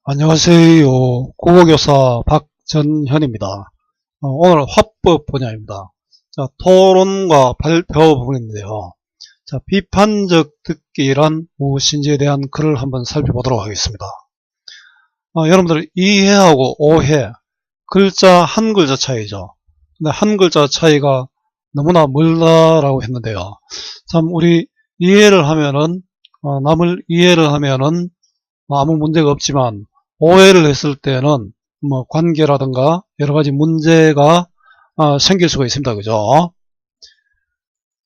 안녕하세요. 국어교사 박전현입니다. 오늘 화법 분야입니다. 자, 토론과 발표 부분인데요. 자, 비판적 듣기란 무엇인지에 대한 글을 한번 살펴보도록 하겠습니다. 여러분들 이해하고 오해, 글자 한 글자 차이죠. 근데 한 글자 차이가 너무나 멀다라고 했는데요. 참 우리 이해를 하면은 남을 이해를 하면은 아무 문제가 없지만 오해를 했을 때는 뭐 관계라든가 여러 가지 문제가 생길 수가 있습니다. 그죠?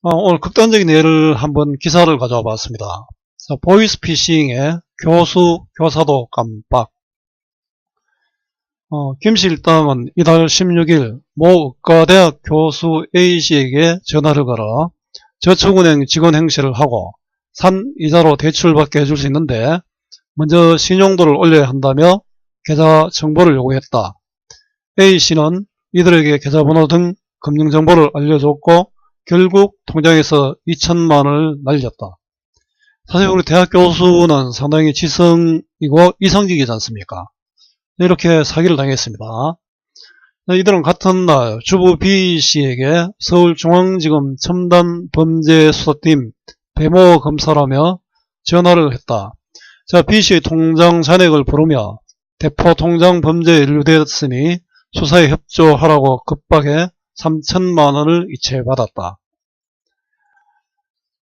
오늘 극단적인 예를 한번 기사를 가져와 봤습니다. 자, 보이스피싱의 교수, 교사도 깜빡. 김실당은 이달 16일 모 의과대학 교수 A씨에게 전화를 걸어 저축은행 직원 행세를 하고 산 이자로 대출받게 해줄 수 있는데 먼저 신용도를 올려야 한다며 계좌 정보를 요구했다. A씨는 이들에게 계좌번호 등 금융정보를 알려줬고 결국 통장에서 2천만원을 날렸다. 사실 우리 대학 교수는 상당히 지성이고 이성직이지 않습니까? 이렇게 사기를 당했습니다. 이들은 같은 날 주부 B씨에게 서울중앙지검 첨단범죄수사팀 배모 검사라며 전화를 했다. 자, B씨의 통장 잔액을 부르며 대포 통장 범죄에 연루되었으니 수사에 협조하라고 급하게 3천만원을 이체받았다.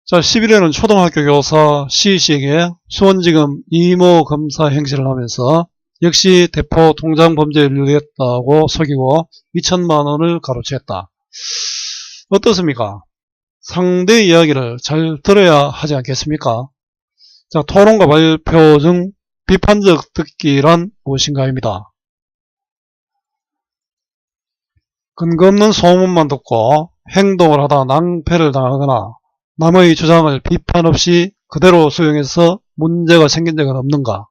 자, 11일에는 초등학교 교사 C씨에게 수원지검 이모 검사 행세를 하면서 역시 대포 통장 범죄에 연루되었다고 속이고 2천만원을 가로챘다. 어떻습니까? 상대 이야기를 잘 들어야 하지 않겠습니까? 자, 토론과 발표 중 비판적 듣기란 무엇인가입니다. 근거 없는 소문만 듣고 행동을 하다 낭패를 당하거나 남의 주장을 비판 없이 그대로 수용해서 문제가 생긴 적은 없는가?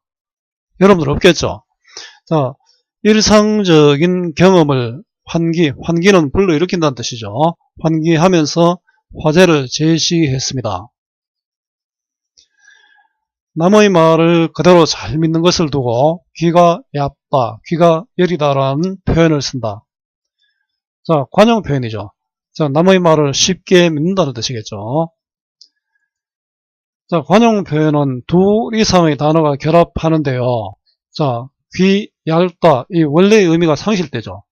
여러분들 없겠죠? 자, 일상적인 경험을 환기는 불러일으킨다는 뜻이죠. 환기하면서 화제를 제시했습니다. 남의 말을 그대로 잘 믿는 것을 두고 귀가 얕다, 귀가 여리다라는 표현을 쓴다. 자, 관용 표현이죠. 자, 남의 말을 쉽게 믿는다는 뜻이겠죠. 자, 관용 표현은 두 이상의 단어가 결합하는데요. 자, 귀 얇다, 이 원래의 의미가 상실되죠.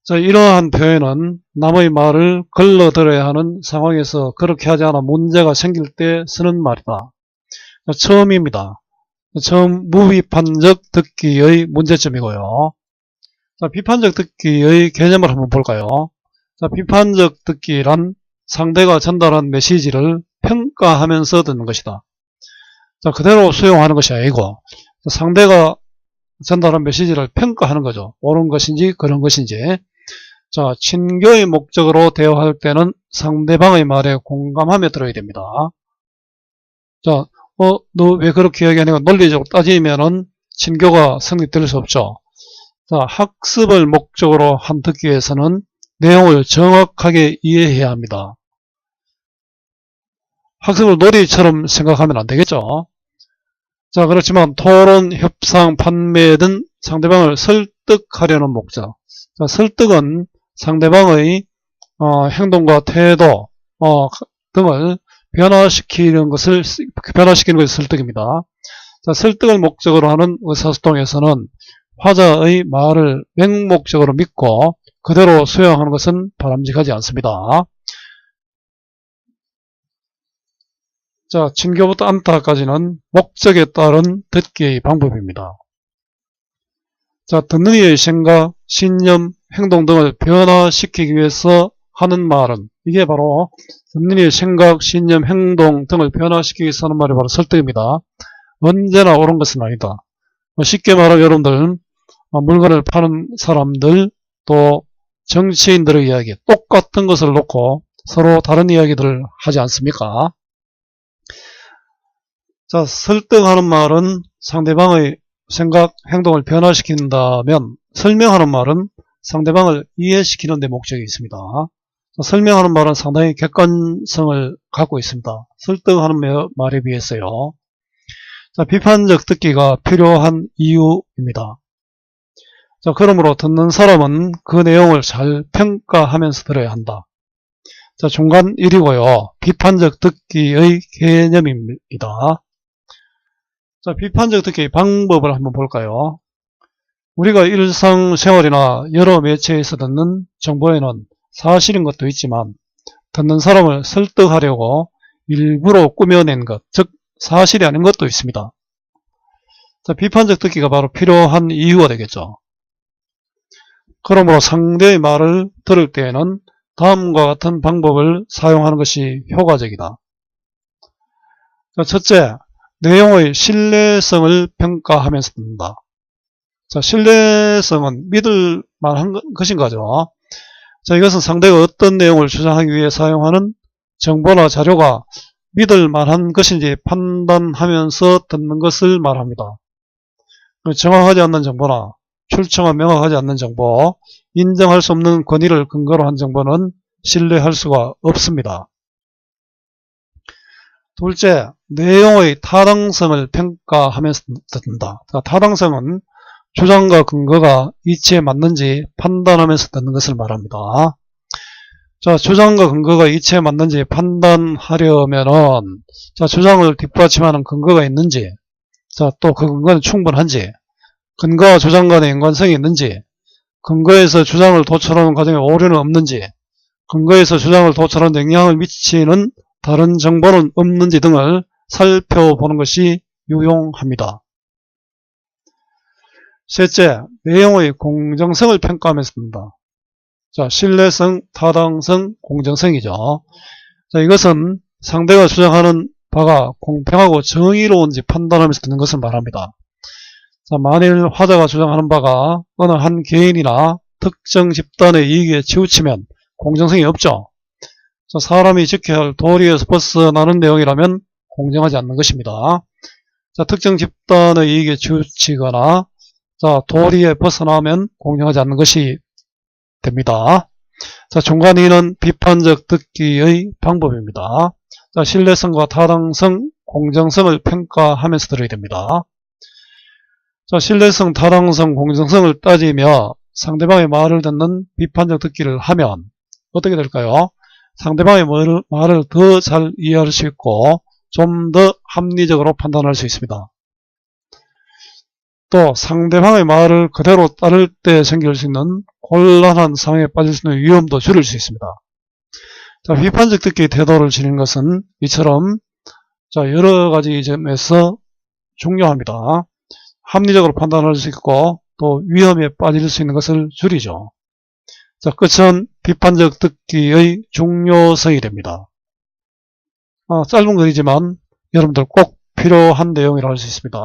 자, 이러한 표현은 남의 말을 걸러들어야 하는 상황에서 그렇게 하지 않아 문제가 생길 때 쓰는 말이다. 자, 처음입니다. 처음 무비판적 듣기의 문제점이고요. 자, 비판적 듣기의 개념을 한번 볼까요? 자, 비판적 듣기란 상대가 전달한 메시지를 평가하면서 듣는 것이다. 자, 그대로 수용하는 것이 아니고 상대가 전달한 메시지를 평가하는 거죠. 옳은 것인지 그런 것인지. 자, 친교의 목적으로 대화할 때는 상대방의 말에 공감하며 들어야 됩니다. 자, 너 왜 그렇게 이야기하냐고 논리적으로 따지면은 친교가 성립될 수 없죠. 자, 학습을 목적으로 한 듣기에서는 내용을 정확하게 이해해야 합니다. 학습을 놀이처럼 생각하면 안 되겠죠. 자, 그렇지만 토론, 협상, 판매 등 상대방을 설득하려는 목적. 자, 설득은 상대방의 행동과 태도 등을 변화시키는 것을 설득입니다. 자, 설득을 목적으로 하는 의사소통에서는 화자의 말을 맹목적으로 믿고 그대로 수용하는 것은 바람직하지 않습니다. 자, 친교부터 안타까지는 목적에 따른 듣기의 방법입니다. 자, 듣는 이의 생각, 신념, 행동 등을 변화시키기 위해서 하는 말은 이게 바로 듣는 이의 생각, 신념, 행동 등을 변화시키기 위해서 하는 말이 바로 설득입니다. 언제나 옳은 것은 아니다. 쉽게 말하면 여러분들 물건을 파는 사람들 또 정치인들의 이야기 똑같은 것을 놓고 서로 다른 이야기들을 하지 않습니까? 자, 설득하는 말은 상대방의 생각, 행동을 변화시킨다면 설명하는 말은 상대방을 이해시키는 데 목적이 있습니다. 설명하는 말은 상당히 객관성을 갖고 있습니다. 설득하는 말에 비해서요. 자, 비판적 듣기가 필요한 이유입니다. 자, 그러므로 듣는 사람은 그 내용을 잘 평가하면서 들어야 한다. 자, 중간 1이고요. 비판적 듣기의 개념입니다. 자, 비판적 듣기의 방법을 한번 볼까요? 우리가 일상생활이나 여러 매체에서 듣는 정보에는 사실인 것도 있지만 듣는 사람을 설득하려고 일부러 꾸며낸 것, 즉 사실이 아닌 것도 있습니다. 자, 비판적 듣기가 바로 필요한 이유가 되겠죠. 그러므로 상대의 말을 들을 때에는 다음과 같은 방법을 사용하는 것이 효과적이다. 자, 첫째, 내용의 신뢰성을 평가하면서 듣는다. 자, 신뢰성은 믿을 만한 것인가죠. 자, 이것은 상대가 어떤 내용을 주장하기 위해 사용하는 정보나 자료가 믿을 만한 것인지 판단하면서 듣는 것을 말합니다. 정확하지 않는 정보나 출처가 명확하지 않는 정보, 인정할 수 없는 권위를 근거로 한 정보는 신뢰할 수가 없습니다. 둘째, 내용의 타당성을 평가하면서 듣는다. 타당성은 주장과 근거가 이치에 맞는지 판단하면서 듣는 것을 말합니다. 자, 주장과 근거가 이치에 맞는지 판단하려면은, 자, 주장을 뒷받침하는 근거가 있는지, 자, 또 그 근거는 충분한지, 근거와 주장 간의 연관성이 있는지, 근거에서 주장을 도출하는 과정에 오류는 없는지, 근거에서 주장을 도출하는 영향을 미치는 다른 정보는 없는지 등을 살펴보는 것이 유용합니다. 셋째, 내용의 공정성을 평가하면서 듣는다. 자, 신뢰성, 타당성, 공정성이죠. 자, 이것은 상대가 주장하는 바가 공평하고 정의로운지 판단하면서 듣는 것을 말합니다. 자, 만일 화자가 주장하는 바가 어느 한 개인이나 특정 집단의 이익에 치우치면 공정성이 없죠. 자, 사람이 지켜야 할 도리에서 벗어나는 내용이라면 공정하지 않는 것입니다. 자, 특정 집단의 이익에 치우치거나 자, 도리에 벗어나면 공정하지 않는 것이 됩니다. 자, 중간 2는 비판적 듣기의 방법입니다. 자, 신뢰성과 타당성, 공정성을 평가하면서 들어야 됩니다. 자, 신뢰성, 타당성, 공정성을 따지며 상대방의 말을 듣는 비판적 듣기를 하면 어떻게 될까요? 상대방의 말을 더 잘 이해할 수 있고 좀 더 합리적으로 판단할 수 있습니다. 또 상대방의 말을 그대로 따를 때 생길 수 있는 곤란한 상황에 빠질 수 있는 위험도 줄일 수 있습니다. 자, 비판적 듣기의 태도를 지니는 것은 이처럼 자, 여러 가지 점에서 중요합니다. 합리적으로 판단할 수 있고 또 위험에 빠질 수 있는 것을 줄이죠. 자, 끝은 비판적 듣기의 중요성이 됩니다. 짧은 글이지만 여러분들 꼭 필요한 내용이라고 할 수 있습니다.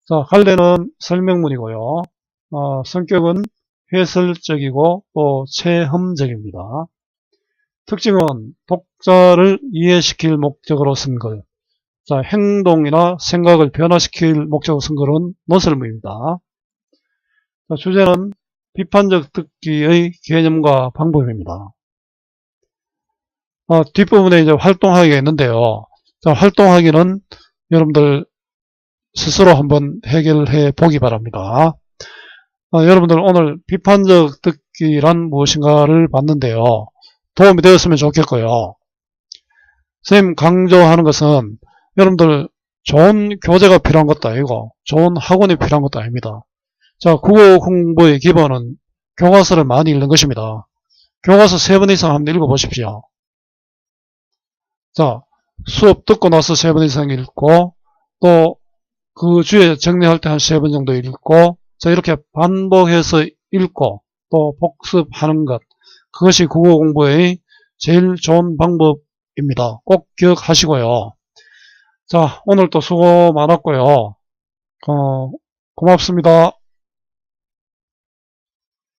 자, 갈래는 설명문이고요. 성격은 해설적이고 또 체험적입니다. 특징은 독자를 이해시킬 목적으로 쓴 글. 자, 행동이나 생각을 변화시킬 목적으로 쓴 글은 논설문입니다. 자, 주제는 비판적 듣기의 개념과 방법입니다. 뒷부분에 이제 활동하기가 있는데요. 자, 활동하기는 여러분들 스스로 한번 해결해 보기 바랍니다. 여러분들 오늘 비판적 듣기란 무엇인가를 봤는데요. 도움이 되었으면 좋겠고요. 선생님 강조하는 것은 여러분들 좋은 교재가 필요한 것도 아니고 좋은 학원이 필요한 것도 아닙니다. 자, 국어 공부의 기본은 교과서를 많이 읽는 것입니다. 교과서 3번 이상 한번 읽어보십시오. 자, 수업 듣고 나서 3번 이상 읽고 또 그 주에 정리할 때 한 3번 정도 읽고 자, 이렇게 반복해서 읽고 또 복습하는 것, 그것이 국어 공부의 제일 좋은 방법입니다. 꼭 기억하시고요. 자, 오늘도 수고 많았고요. 고맙습니다.